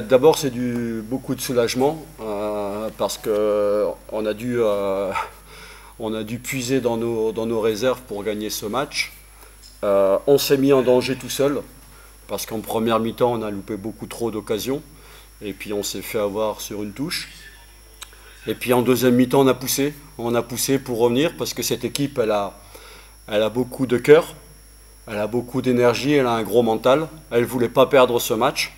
D'abord, c'est beaucoup de soulagement parce qu'on on a dû puiser dans nos réserves pour gagner ce match. On s'est mis en danger tout seul parce qu'en première mi-temps, on a loupé beaucoup trop d'occasions et puis on s'est fait avoir sur une touche. Et puis en deuxième mi-temps, on a poussé pour revenir parce que cette équipe, elle a beaucoup de cœur, elle a beaucoup d'énergie, elle a un gros mental. Elle ne voulait pas perdre ce match.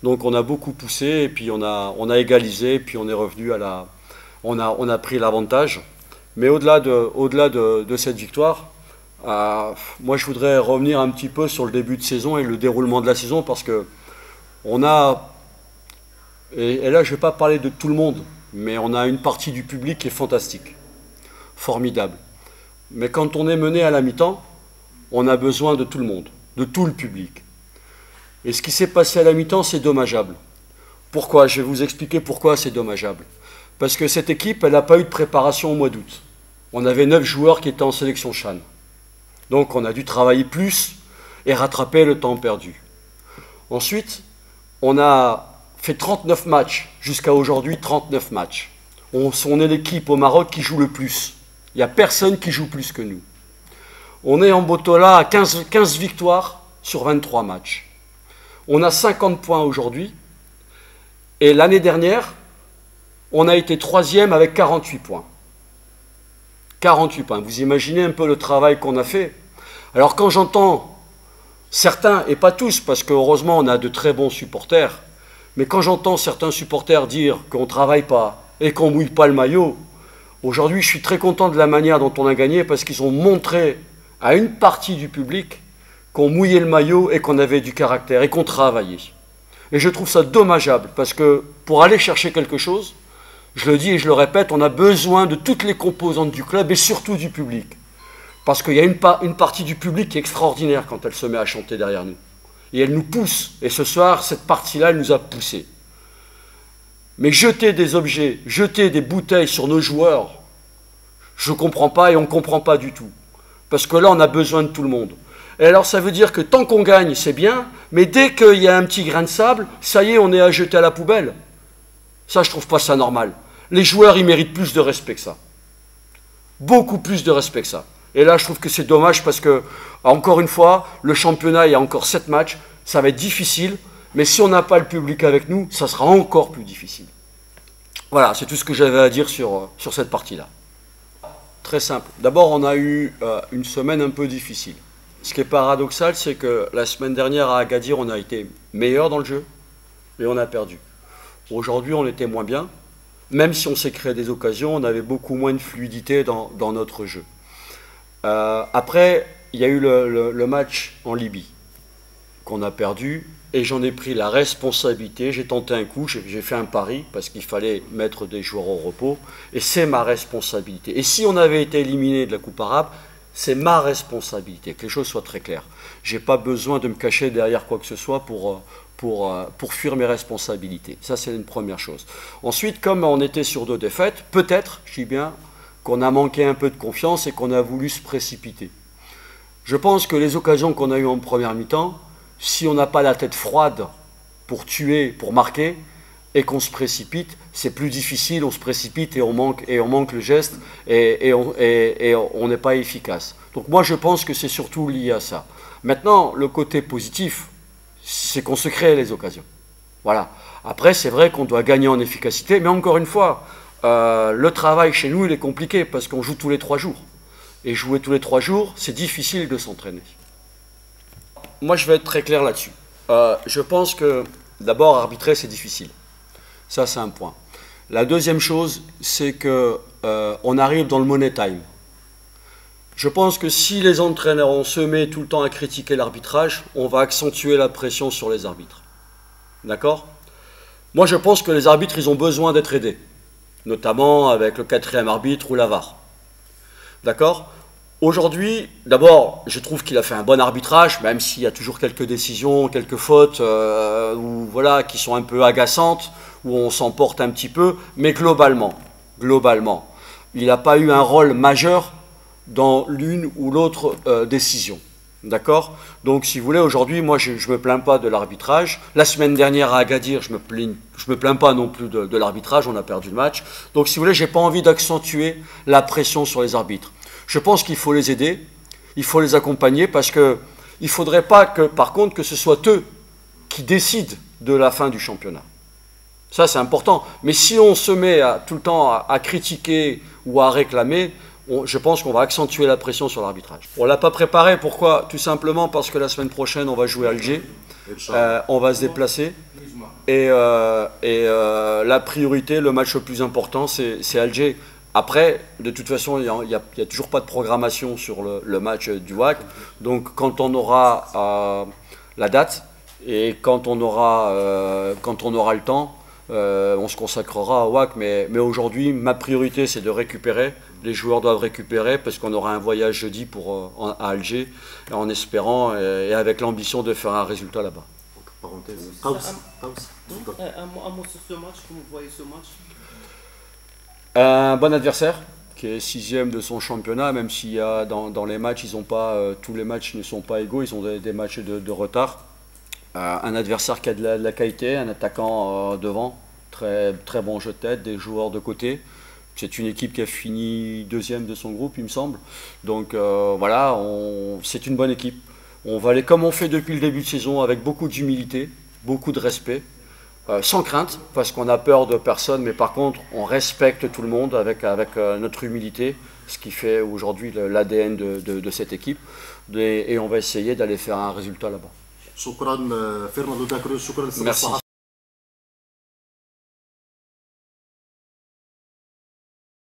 Donc on a beaucoup poussé et puis on a égalisé et puis on est revenu on a pris l'avantage. Mais au-delà de cette victoire, moi je voudrais revenir un petit peu sur le début de saison et le déroulement de la saison parce que on a, et là je ne vais pas parler de tout le monde, mais on a une partie du public qui est fantastique, formidable. Mais quand on est mené à la mi-temps, on a besoin de tout le monde, de tout le public. Et ce qui s'est passé à la mi-temps, c'est dommageable. Pourquoi? Je vais vous expliquer pourquoi c'est dommageable. Parce que cette équipe, elle n'a pas eu de préparation au mois d'août. On avait 9 joueurs qui étaient en sélection CHAN. Donc on a dû travailler plus et rattraper le temps perdu. Ensuite, on a fait 39 matchs. Jusqu'à aujourd'hui, 39 matchs. On est l'équipe au Maroc qui joue le plus. Il n'y a personne qui joue plus que nous. On est en Botola à 15 victoires sur 23 matchs. On a 50 points aujourd'hui. Et l'année dernière, on a été 3e avec 48 points. 48 points. Vous imaginez un peu le travail qu'on a fait. Alors quand j'entends certains, et pas tous, parce que heureusement on a de très bons supporters, mais quand j'entends certains supporters dire qu'on ne travaille pas et qu'on ne mouille pas le maillot, aujourd'hui je suis très content de la manière dont on a gagné parce qu'ils ont montré à une partie du public qu'on mouillait le maillot et qu'on avait du caractère et qu'on travaillait. Et je trouve ça dommageable parce que pour aller chercher quelque chose, je le dis et je le répète, on a besoin de toutes les composantes du club et surtout du public. Parce qu'il y a une partie du public qui est extraordinaire quand elle se met à chanter derrière nous. Et elle nous pousse. Et ce soir, cette partie-là, elle nous a poussés. Mais jeter des objets, jeter des bouteilles sur nos joueurs, je ne comprends pas et on ne comprend pas du tout. Parce que là, on a besoin de tout le monde. Et alors, ça veut dire que tant qu'on gagne, c'est bien, mais dès qu'il y a un petit grain de sable, ça y est, on est à jeter à la poubelle. Ça, je ne trouve pas ça normal. Les joueurs, ils méritent plus de respect que ça. Beaucoup plus de respect que ça. Et là, je trouve que c'est dommage parce que, encore une fois, le championnat, il y a encore 7 matchs, ça va être difficile, mais si on n'a pas le public avec nous, ça sera encore plus difficile. Voilà, c'est tout ce que j'avais à dire sur cette partie-là. Très simple. D'abord, on a eu une semaine un peu difficile. Ce qui est paradoxal, c'est que la semaine dernière à Agadir, on a été meilleur dans le jeu, mais on a perdu. Aujourd'hui, on était moins bien. Même si on s'est créé des occasions, on avait beaucoup moins de fluidité dans notre jeu. Après, il y a eu le match en Libye qu'on a perdu et j'en ai pris la responsabilité. J'ai tenté un coup, j'ai fait un pari parce qu'il fallait mettre des joueurs au repos et c'est ma responsabilité. Et si on avait été éliminé de la Coupe arabe, c'est ma responsabilité, que les choses soient très claires. Je n'ai pas besoin de me cacher derrière quoi que ce soit pour fuir mes responsabilités. Ça, c'est une première chose. Ensuite, comme on était sur 2 défaites, peut-être, je dis bien, qu'on a manqué un peu de confiance et qu'on a voulu se précipiter. Je pense que les occasions qu'on a eues en première mi-temps, si on n'a pas la tête froide pour tuer, pour marquer, et qu'on se précipite, c'est plus difficile, on se précipite et on manque le geste et on n'est pas efficace. Donc moi, je pense que c'est surtout lié à ça. Maintenant, le côté positif, c'est qu'on se crée les occasions. Voilà. Après, c'est vrai qu'on doit gagner en efficacité, mais encore une fois, le travail chez nous, il est compliqué parce qu'on joue tous les 3 jours. Et jouer tous les 3 jours, c'est difficile de s'entraîner. Moi, je vais être très clair là-dessus. Je pense que, d'abord, arbitrer, c'est difficile. Ça, c'est un point. La deuxième chose, c'est qu'on arrive dans le money time. Je pense que si les entraîneurs ont se met tout le temps à critiquer l'arbitrage, on va accentuer la pression sur les arbitres. D'accord? Moi, je pense que les arbitres, ils ont besoin d'être aidés, notamment avec le 4e arbitre ou la VAR. D'accord? Aujourd'hui, d'abord, je trouve qu'il a fait un bon arbitrage, même s'il y a toujours quelques décisions, quelques fautes voilà, qui sont un peu agaçantes, où on s'emporte un petit peu, mais globalement, il n'a pas eu un rôle majeur dans l'une ou l'autre décision. D'accord? Donc, si vous voulez, aujourd'hui, moi, je ne me plains pas de l'arbitrage. La semaine dernière, à Agadir, je me plains pas non plus de l'arbitrage. On a perdu le match. Donc, si vous voulez, je n'ai pas envie d'accentuer la pression sur les arbitres. Je pense qu'il faut les aider, il faut les accompagner, parce qu'il ne faudrait pas que, par contre, que ce soit eux qui décident de la fin du championnat. Ça, c'est important. Mais si on se met tout le temps à critiquer ou à réclamer, je pense qu'on va accentuer la pression sur l'arbitrage. On ne l'a pas préparé, pourquoi? Tout simplement parce que la semaine prochaine, on va jouer à Alger, on va se déplacer, et la priorité, le match le plus important, c'est Alger. Après, de toute façon, il n'y a toujours pas de programmation sur le match du WAC, donc quand on aura la date, et quand on aura le temps, on se consacrera au WAC, mais aujourd'hui, ma priorité, c'est de récupérer. Les joueurs doivent récupérer parce qu'on aura un voyage jeudi à Alger, en espérant et avec l'ambition de faire un résultat là-bas. Parenthèse. Un mot sur ce match, comment vous voyez ce match? Un bon adversaire qui est 6e de son championnat, même s'il y a dans les matchs, tous les matchs ne sont pas égaux, ils ont des matchs de retard. Un adversaire qui a de la qualité, un attaquant devant, très, très bon jeu de tête, des joueurs de côté. C'est une équipe qui a fini 2e de son groupe, il me semble. Donc voilà, c'est une bonne équipe. On va aller comme on fait depuis le début de saison, avec beaucoup d'humilité, beaucoup de respect, sans crainte, parce qu'on a peur de personne, mais par contre, on respecte tout le monde avec notre humilité, ce qui fait aujourd'hui l'ADN de cette équipe. Et on va essayer d'aller faire un résultat là-bas. شكرا فرناندو دا كروز، شكرا. Merci.